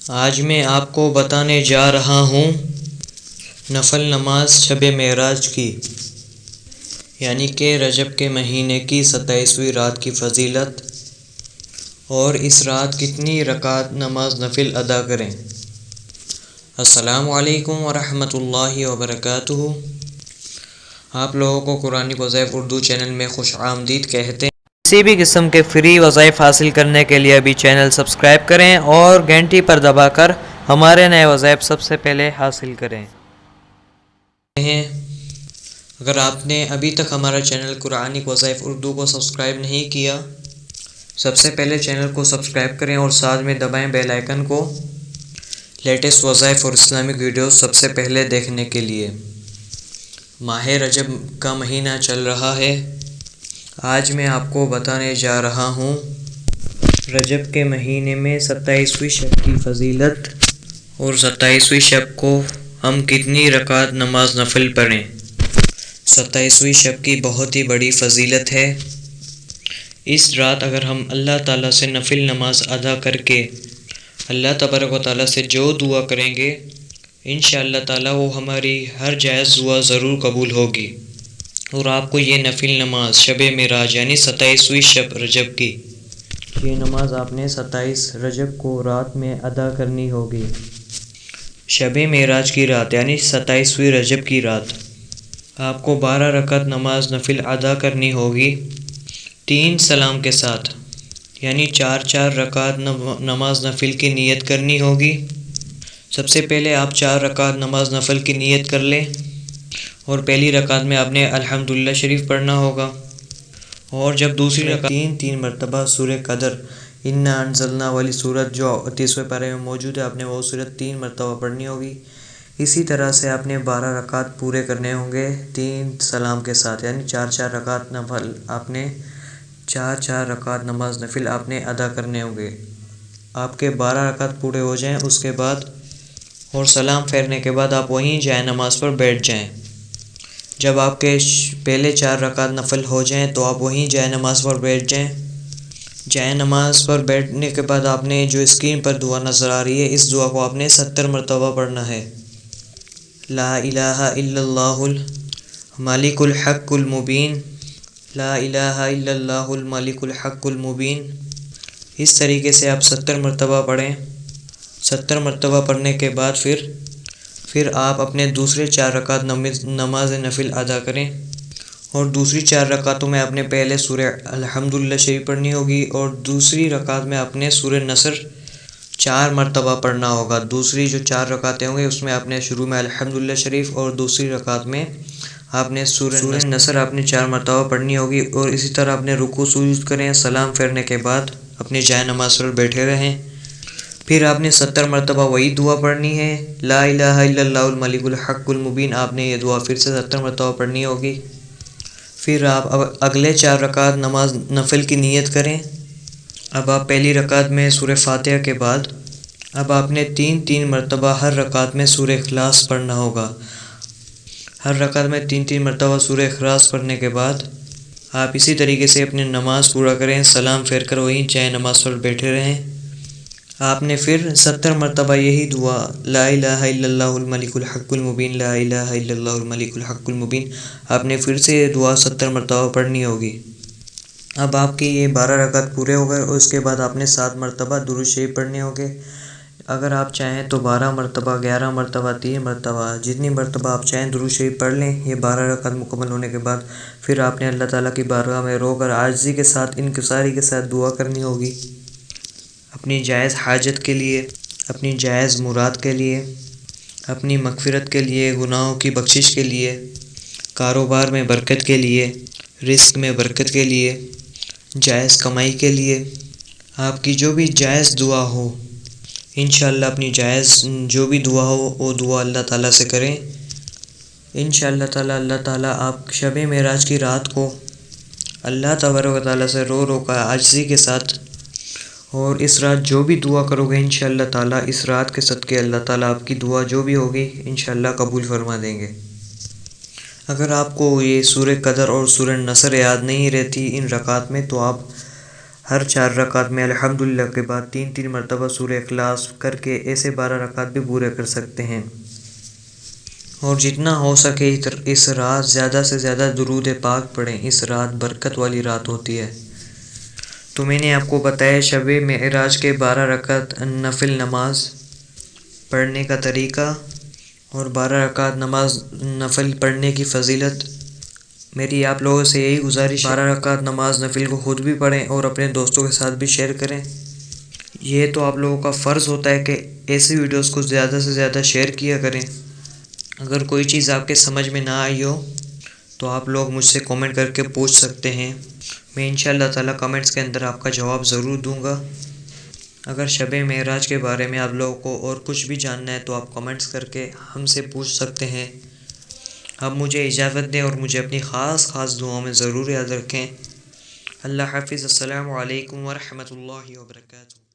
آج میں آپ کو بتانے جا رہا ہوں نفل نماز شب معراج کی، یعنی کہ رجب کے مہینے کی 27ویں رات کی فضیلت اور اس رات کتنی رکعت نماز نفل ادا کریں۔ السلام علیکم ورحمۃ اللہ وبرکاتہ۔ آپ لوگوں کو قرآنی وظائف اردو چینل میں خوش آمدید کہتے ہیں۔ کسی بھی قسم کے فری وظائف حاصل کرنے کے لیے ابھی چینل سبسکرائب کریں اور گھنٹی پر دبا کر ہمارے نئے وظائف سب سے پہلے حاصل کریں۔ اگر آپ نے ابھی تک ہمارا چینل قرآنی وظائف اردو کو سبسکرائب نہیں کیا، سب سے پہلے چینل کو سبسکرائب کریں اور ساتھ میں دبائیں بیل آئیکن کو، لیٹسٹ وظائف اور اسلامک ویڈیوز سب سے پہلے دیکھنے کے لیے۔ ماہ رجب کا مہینہ چل رہا ہے۔ آج میں آپ کو بتانے جا رہا ہوں رجب کے مہینے میں 27ویں شب کی فضیلت اور 27ویں شب کو ہم کتنی رکعت نماز نفل پڑھیں۔ 27ویں شب کی بہت ہی بڑی فضیلت ہے۔ اس رات اگر ہم اللہ تعالیٰ سے نفل نماز ادا کر کے اللہ تبارک و تعالیٰ سے جو دعا کریں گے، انشاءاللہ تعالیٰ وہ ہماری ہر جائز دعا ضرور قبول ہوگی۔ اور آپ کو یہ نفل نماز شب معراج یعنی 27ویں شب رجب کی، یہ نماز آپ نے 27 رجب کو رات میں ادا کرنی ہوگی۔ شب معراج کی رات یعنی 27ویں رجب کی رات آپ کو 12 رکعت نماز نفل ادا کرنی ہوگی 3 سلام کے ساتھ، یعنی 4 رکعت نماز نفل کی نیت کرنی ہوگی۔ سب سے پہلے آپ 4 رکعت نماز نفل کی نیت کر لیں اور پہلی رکعت میں آپ نے الحمدللہ شریف پڑھنا ہوگا، اور جب دوسری رکعت تین مرتبہ سورہ قدر انا انزلنا والی صورت جو 30ویں پارے میں موجود ہے، آپ نے وہ صورت 3 مرتبہ پڑھنی ہوگی۔ اسی طرح سے آپ نے 12 رکعت پورے کرنے ہوں گے 3 سلام کے ساتھ، یعنی 4 رکعت نفل آپ نے 4 رکعت نماز نفل آپ نے ادا کرنے ہوں گے۔ آپ کے 12 رکعت پورے ہو جائیں اس کے بعد اور سلام پھیرنے کے بعد آپ وہیں جائے نماز پر بیٹھ جائیں۔ جب آپ کے پہلے 4 رکعت نفل ہو جائیں تو آپ وہیں جائے نماز پر بیٹھ جائیں۔ جائے نماز پر بیٹھنے کے بعد آپ نے جو اسکرین پر دعا نظر آ رہی ہے، اس دعا کو آپ نے 70 مرتبہ پڑھنا ہے۔ لا الہ الا اللہ الملک الحق المبین، لا الہ الا اللہ الملک الحق المبین۔ اس طریقے سے آپ 70 مرتبہ پڑھیں۔ 70 مرتبہ پڑھنے کے بعد پھر آپ اپنے دوسرے 4 رکعت نماز نفل ادا کریں، اور دوسری 4 رکعتوں میں آپ نے پہلے سورہ الحمدللہ شریف پڑھنی ہوگی، اور دوسری رکعت میں آپ نے سورہ نصر 4 مرتبہ پڑھنا ہوگا۔ دوسری جو 4 رکعتیں ہوں گے اس میں آپ نے شروع میں الحمدللہ شریف اور دوسری رکعت میں آپ نے سورہ نصر آپ نے 4 مرتبہ پڑھنی ہوگی، اور اسی طرح آپ نے رکوع سجود کریں۔ سلام پھیرنے کے بعد اپنی جائے نماز پر بیٹھے رہیں۔ پھر آپ نے 70 مرتبہ وہی دعا پڑھنی ہے، لا الہ الا اللہ الملک الحق المبین۔ آپ نے یہ دعا پھر سے 70 مرتبہ پڑھنی ہوگی۔ پھر آپ اگلے 4 رکعت نماز نفل کی نیت کریں۔ اب آپ پہلی رکعت میں سورہ فاتحہ کے بعد اب آپ نے 3 مرتبہ ہر رکعت میں سورہ اخلاص پڑھنا ہوگا۔ ہر رکعت میں 3 مرتبہ سورہ اخلاص پڑھنے کے بعد آپ اسی طریقے سے اپنی نماز پورا کریں، سلام پھیر کر وہیں چاہے نماز پر بیٹھے رہیں۔ آپ نے پھر 70 مرتبہ یہی دعا لا الہ الا اللہ الملک الحق المبین، لا الہ الا اللہ الملک الحق المبین، آپ نے پھر سے یہ دعا 70 مرتبہ پڑھنی ہوگی۔ اب آپ کے یہ 12 رکعت پورے ہو گئے، اور اس کے بعد آپ نے 7 مرتبہ درود شریف پڑھنے ہوگے۔ اگر آپ چاہیں تو 12 مرتبہ، 11 مرتبہ، 3 مرتبہ، جتنی مرتبہ آپ چاہیں درود شریف پڑھ لیں۔ یہ 12 رکعت مکمل ہونے کے بعد پھر آپ نے اللہ تعالیٰ کی بارگاہ میں رو کر عاجزی کے ساتھ، انکساری کے ساتھ دعا کرنی ہوگی، اپنی جائز حاجت کے لیے، اپنی جائز مراد کے لیے، اپنی مغفرت کے لیے، گناہوں کی بخشش کے لیے، کاروبار میں برکت کے لیے، رزق میں برکت کے لیے، جائز کمائی کے لیے۔ آپ کی جو بھی جائز دعا ہو، انشاءاللہ اپنی جائز جو بھی دعا ہو وہ دعا اللہ تعالیٰ سے کریں۔ انشاءاللہ تعالیٰ اللہ تعالیٰ آپ شب معراج کی رات کو اللہ تبارک و تعالیٰ سے رو کر عاجزی کے ساتھ، اور اس رات جو بھی دعا کرو گے انشاءاللہ تعالیٰ اس رات کے صدقے اللہ تعالیٰ آپ کی دعا جو بھی ہوگی انشاءاللہ قبول فرما دیں گے۔ اگر آپ کو یہ سورہ قدر اور سورہ نصر یاد نہیں رہتی ان رکعت میں، تو آپ ہر 4 رکعت میں الحمدللہ کے بعد 3 مرتبہ سورہ اخلاص کر کے ایسے 12 رکعت بھی پورے کر سکتے ہیں۔ اور جتنا ہو سکے اس رات زیادہ سے زیادہ درود پاک پڑھیں۔ اس رات برکت والی رات ہوتی ہے۔ تو میں نے آپ کو بتایا شب معراج کے 12 رکعت نفل نماز پڑھنے کا طریقہ اور 12 رکعت نماز نفل پڑھنے کی فضیلت۔ میری آپ لوگوں سے یہی گزارش ہے 12 رکعت نماز نفل کو خود بھی پڑھیں اور اپنے دوستوں کے ساتھ بھی شیئر کریں۔ یہ تو آپ لوگوں کا فرض ہوتا ہے کہ ایسی ویڈیوز کو زیادہ سے زیادہ شیئر کیا کریں۔ اگر کوئی چیز آپ کے سمجھ میں نہ آئی ہو تو آپ لوگ مجھ سے کامنٹ کر کے پوچھ سکتے ہیں، میں انشاءاللہ تعالی کامنٹس کے اندر آپ کا جواب ضرور دوں گا۔ اگر شب معراج کے بارے میں آپ لوگوں کو اور کچھ بھی جاننا ہے تو آپ کامنٹس کر کے ہم سے پوچھ سکتے ہیں۔ اب مجھے اجازت دیں اور مجھے اپنی خاص دعاؤں میں ضرور یاد رکھیں۔ اللہ حافظ۔ السلام علیکم ورحمۃ اللہ وبرکاتہ۔